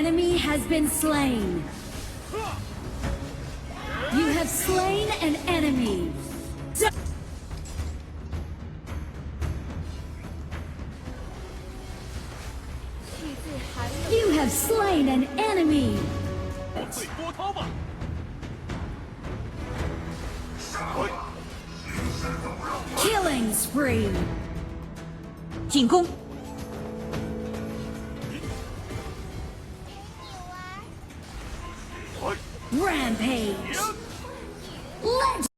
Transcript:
enemy has been slain. You have slain an enemy. You have slain an enemy. 最波涛吧！ Killing spree. 进攻！ Rampage. Legend.